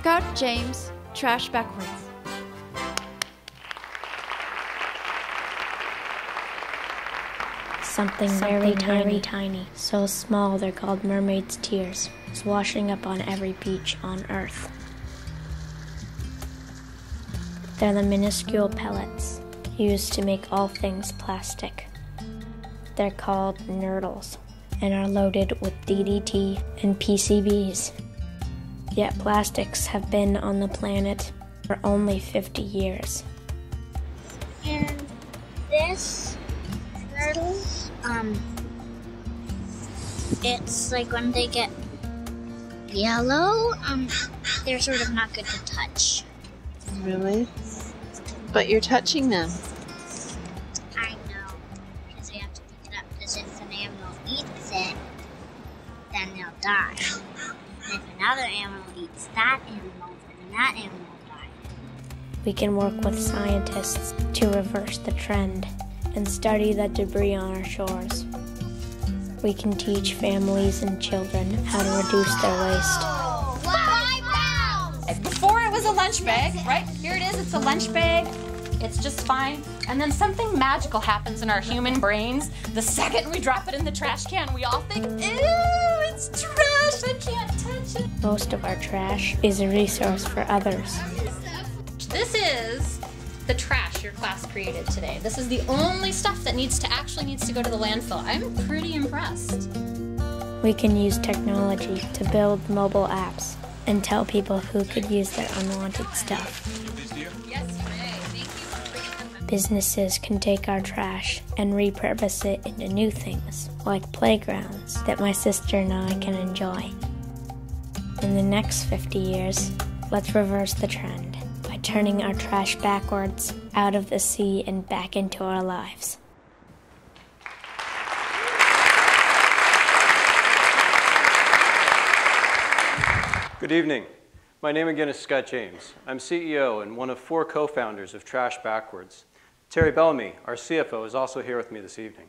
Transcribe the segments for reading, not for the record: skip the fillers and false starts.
Scott James, Trash Backwards. Something very tiny, so small they're called mermaids' tears, is washing up on every beach on Earth. They're the minuscule pellets used to make all things plastic. They're called nurdles and are loaded with DDT and PCBs. Yet plastics have been on the planet for only 50 years. And this nurdle, it's like when they get yellow, they're sort of not good to touch. Really? But you're touching them. I know, because we have to pick it up, because if an animal eats it, then they'll die. And if another animal eats that animal, then that animal will die. We can work with scientists to reverse the trend and study the debris on our shores. We can teach families and children how to reduce their waste. 5 pounds! Before it was a lunch bag, right? Here it is, it's a lunch bag. It's just fine. And then something magical happens in our human brains. The second we drop it in the trash can, we all think, ew, it's trash, I can't touch it. Most of our trash is a resource for others. This is the trash your class created today. This is the only stuff that needs to go to the landfill. I'm pretty impressed. We can use technology to build mobile apps and tell people who could use their unwanted stuff. Yes, you may. Thank you for bringing them. Businesses can take our trash and repurpose it into new things, like playgrounds that my sister and I can enjoy. In the next 50 years, let's reverse the trend by turning our trash backwards out of the sea and back into our lives. Good evening. My name again is Scott James. I'm CEO and one of 4 co-founders of Trash Backwards. Terry Bellamy, our CFO, is also here with me this evening.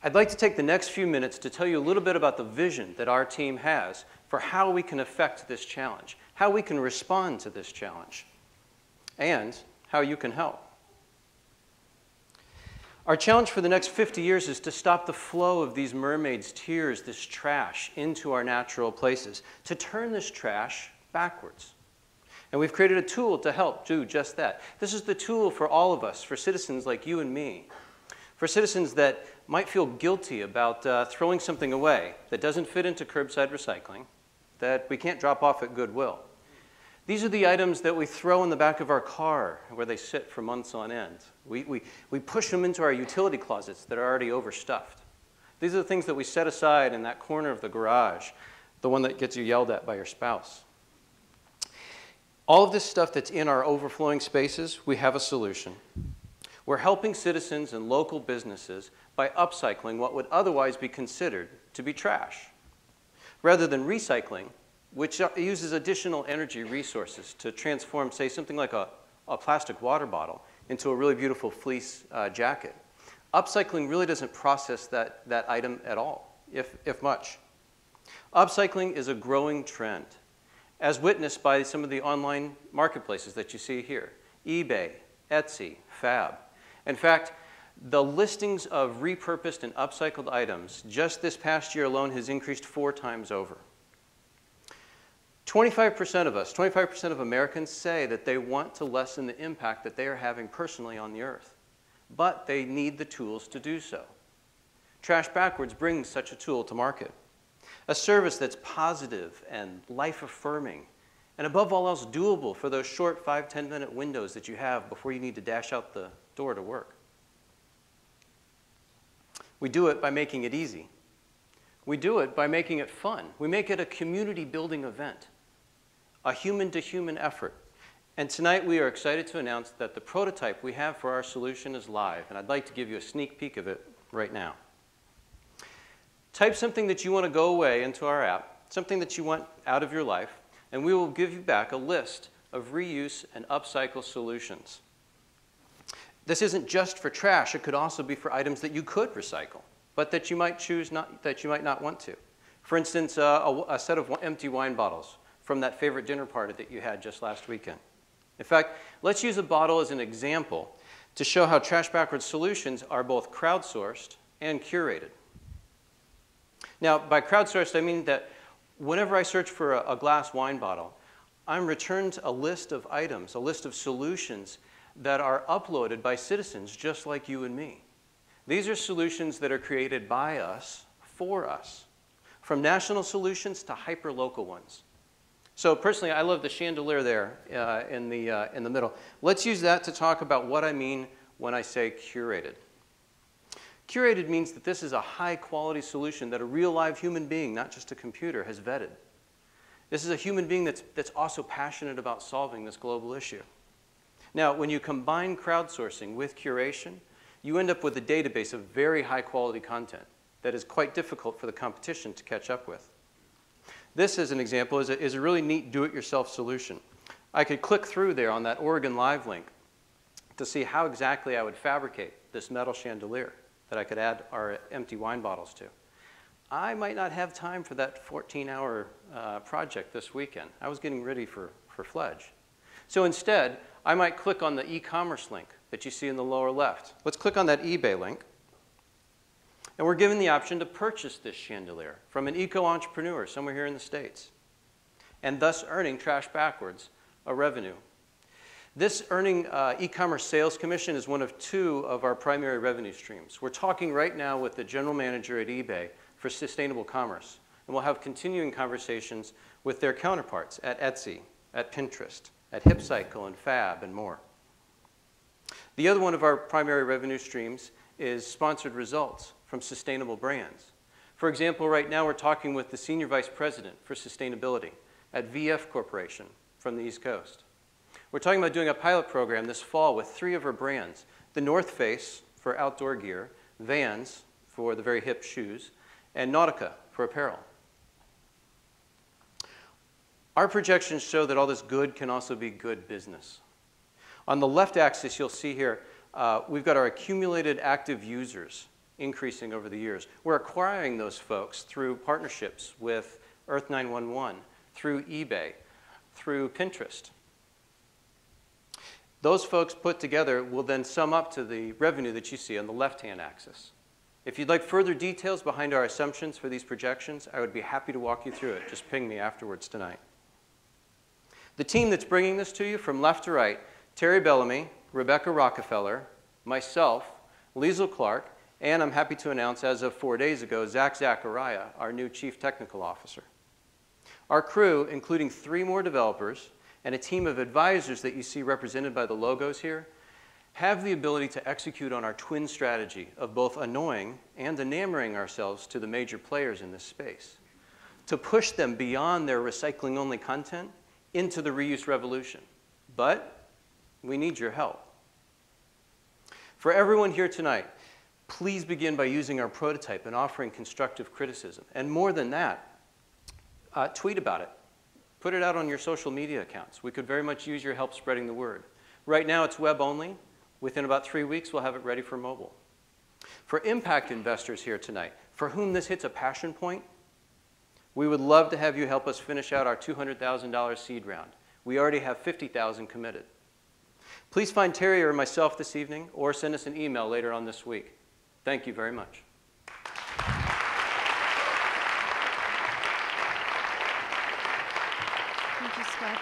I'd like to take the next few minutes to tell you a little bit about the vision that our team has for how we can affect this challenge, how we can respond to this challenge, and how you can help. Our challenge for the next 50 years is to stop the flow of these mermaids' tears, this trash, into our natural places, to turn this trash backwards. And we've created a tool to help do just that. This is the tool for all of us, for citizens like you and me, for citizens that might feel guilty about throwing something away that doesn't fit into curbside recycling, that we can't drop off at Goodwill. These are the items that we throw in the back of our car where they sit for months on end. We push them into our utility closets that are already overstuffed. These are the things that we set aside in that corner of the garage, the one that gets you yelled at by your spouse. All of this stuff that's in our overflowing spaces, we have a solution. We're helping citizens and local businesses by upcycling what would otherwise be considered to be trash. Rather than recycling, which uses additional energy resources to transform, say, something like a plastic water bottle into a really beautiful fleece jacket. Upcycling really doesn't process that item at all, if much. Upcycling is a growing trend, as witnessed by some of the online marketplaces that you see here: eBay, Etsy, Fab. In fact, the listings of repurposed and upcycled items just this past year alone has increased 4 times over. 25% of us, 25% of Americans say that they want to lessen the impact that they are having personally on the earth, but they need the tools to do so. Trash Backwards brings such a tool to market, a service that's positive and life-affirming, and above all else doable for those short 5-10-minute windows that you have before you need to dash out the door to work. We do it by making it easy. We do it by making it fun. We make it a community-building event, a human-to-human effort. And tonight we are excited to announce that the prototype we have for our solution is live, and I'd like to give you a sneak peek of it right now. Type something that you want to go away into our app, something that you want out of your life, and we will give you back a list of reuse and upcycle solutions. This isn't just for trash. It could also be for items that you could recycle, but that you might choose that you might not want to. For instance, a set of empty wine bottles from that favorite dinner party that you had just last weekend. In fact, let's use a bottle as an example to show how trash backwards solutions are both crowdsourced and curated. Now, by crowdsourced, I mean that whenever I search for a glass wine bottle, I'm returned a list of items, a list of solutions that are uploaded by citizens just like you and me. These are solutions that are created by us, for us, from national solutions to hyper-local ones. So personally, I love the chandelier there in the middle. Let's use that to talk about what I mean when I say curated. Curated means that this is a high-quality solution that a real live human being, not just a computer, has vetted. This is a human being that's also passionate about solving this global issue. Now, when you combine crowdsourcing with curation, you end up with a database of very high-quality content that is quite difficult for the competition to catch up with. This, as an example, is a really neat do-it-yourself solution. I could click through there on that Oregon Live link to see how exactly I would fabricate this metal chandelier that I could add our empty wine bottles to. I might not have time for that 14-hour project this weekend. I was getting ready for Fledge. So instead, I might click on the e-commerce link that you see in the lower left. Let's click on that eBay link. And we're given the option to purchase this chandelier from an eco-entrepreneur somewhere here in the States, and thus earning trash backwards a revenue. This earning e-commerce sales commission is one of two of our primary revenue streams. We're talking right now with the general manager at eBay for sustainable commerce, and we'll have continuing conversations with their counterparts at Etsy, at Pinterest, at HipCycle and Fab, and more. The other one of our primary revenue streams is sponsored results from sustainable brands. For example, right now we're talking with the Senior Vice President for Sustainability at VF Corporation from the East Coast. We're talking about doing a pilot program this fall with 3 of our brands, the North Face for outdoor gear, Vans for the very hip shoes, and Nautica for apparel. Our projections show that all this good can also be good business. On the left axis, you'll see here, we've got our accumulated active users increasing over the years. We're acquiring those folks through partnerships with Earth 911, through eBay, through Pinterest. Those folks put together will then sum up to the revenue that you see on the left-hand axis. If you'd like further details behind our assumptions for these projections, I would be happy to walk you through it. Just ping me afterwards tonight. The team that's bringing this to you from left to right, Terry Bellamy, Rebecca Rockefeller, myself, Liesl Clark, and I'm happy to announce as of 4 days ago, Zach Zachariah, our new Chief Technical Officer. Our crew, including 3 more developers and a team of advisors that you see represented by the logos here, have the ability to execute on our twin strategy of both annoying and enamoring ourselves to the major players in this space, to push them beyond their recycling-only content into the reuse revolution. But we need your help. For everyone here tonight, please begin by using our prototype and offering constructive criticism. And more than that, tweet about it. Put it out on your social media accounts. We could very much use your help spreading the word. Right now, it's web only. Within about 3 weeks, we'll have it ready for mobile. For impact investors here tonight, for whom this hits a passion point, we would love to have you help us finish out our $200,000 seed round. We already have $50,000 committed. Please find Terry or myself this evening, or send us an email later on this week. Thank you very much. Thank you, Scott.